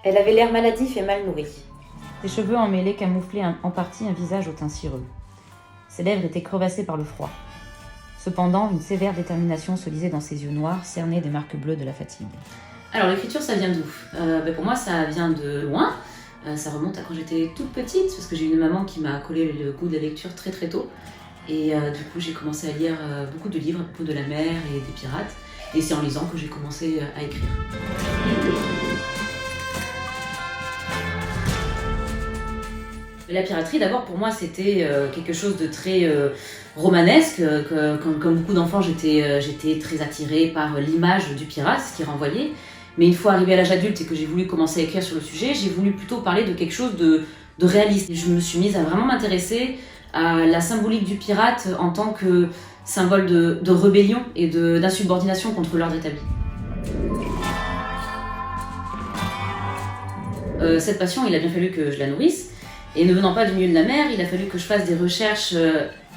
Elle avait l'air maladif et mal nourrie. Ses cheveux emmêlés camouflaient en partie un visage au teint cireux. Ses lèvres étaient crevassées par le froid. Cependant, une sévère détermination se lisait dans ses yeux noirs, cernés des marques bleues de la fatigue. Alors l'écriture, ça vient d'où ? Pour moi, ça vient de loin. Ça remonte à quand j'étais toute petite, parce que j'ai une maman qui m'a collé le goût de la lecture très très tôt. Et du coup, j'ai commencé à lire beaucoup de livres à propos de la mer et des pirates. Et c'est en lisant que j'ai commencé à écrire. La piraterie, d'abord, pour moi, c'était quelque chose de très romanesque. Comme beaucoup d'enfants, j'étais très attirée par l'image du pirate, ce qui renvoyait. Mais une fois arrivée à l'âge adulte et que j'ai voulu commencer à écrire sur le sujet, j'ai voulu plutôt parler de quelque chose de réaliste. Je me suis mise à vraiment m'intéresser à la symbolique du pirate en tant que symbole de rébellion et d'insubordination contre l'ordre établi. Cette passion, il a bien fallu que je la nourrisse. Et ne venant pas du milieu de la mer, il a fallu que je fasse des recherches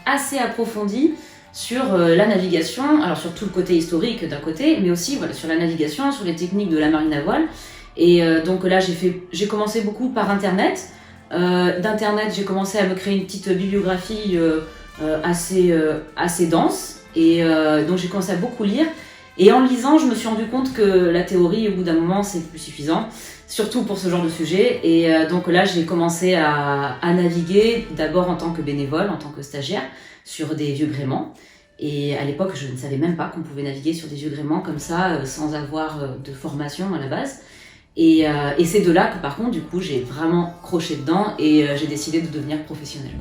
assez approfondies sur la navigation, alors sur tout le côté historique d'un côté, mais aussi sur la navigation, sur les techniques de la marine à voile. Et donc là, j'ai commencé beaucoup par Internet. D'Internet, j'ai commencé à me créer une petite bibliographie assez dense. Et donc j'ai commencé à beaucoup lire. Et en lisant, je me suis rendu compte que la théorie, au bout d'un moment, c'est plus suffisant. Surtout pour ce genre de sujet. Et donc là, j'ai commencé à naviguer, d'abord en tant que bénévole, en tant que stagiaire, sur des vieux gréements. Et à l'époque, je ne savais même pas qu'on pouvait naviguer sur des vieux gréements comme ça, sans avoir de formation à la base. Et c'est de là que, par contre, du coup, j'ai vraiment croché dedans et j'ai décidé de devenir professionnelle.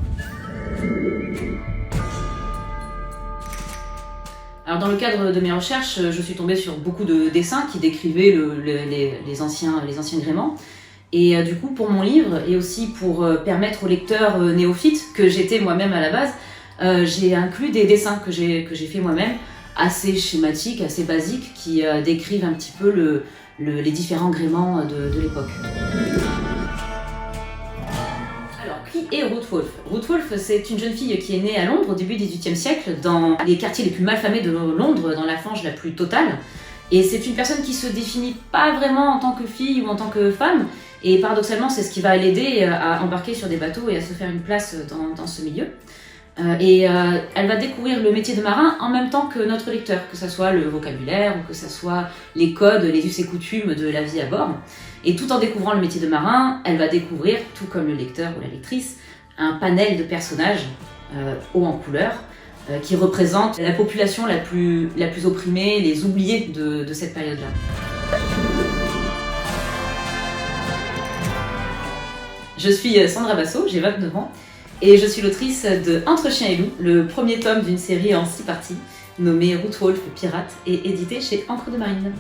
Alors dans le cadre de mes recherches, je suis tombée sur beaucoup de dessins qui décrivaient les anciens gréements. Et du coup, pour mon livre, et aussi pour permettre aux lecteurs néophytes, que j'étais moi-même à la base, j'ai inclus des dessins que j'ai fait moi-même, assez schématiques, assez basiques, qui décrivent un petit peu les différents gréements de l'époque. Qui est Ruth Wolff ? Ruth Wolff, c'est une jeune fille qui est née à Londres au début du XVIIIe siècle, dans les quartiers les plus malfamés de Londres, dans la frange la plus totale. Et c'est une personne qui se définit pas vraiment en tant que fille ou en tant que femme. Et paradoxalement, c'est ce qui va l'aider à embarquer sur des bateaux et à se faire une place dans ce milieu. Elle va découvrir le métier de marin en même temps que notre lecteur, que ce soit le vocabulaire ou que ce soit les codes, les us et coutumes de la vie à bord. Et tout en découvrant le métier de marin, elle va découvrir, tout comme le lecteur ou la lectrice, un panel de personnages hauts en couleur qui représentent la population la plus opprimée, les oubliés de cette période-là. Je suis Sandra Basso, j'ai 29 ans et je suis l'autrice de Entre chien et loup, le premier tome d'une série en 6 parties nommée Ruth Wolff Pirate et édité chez Encre de Marine.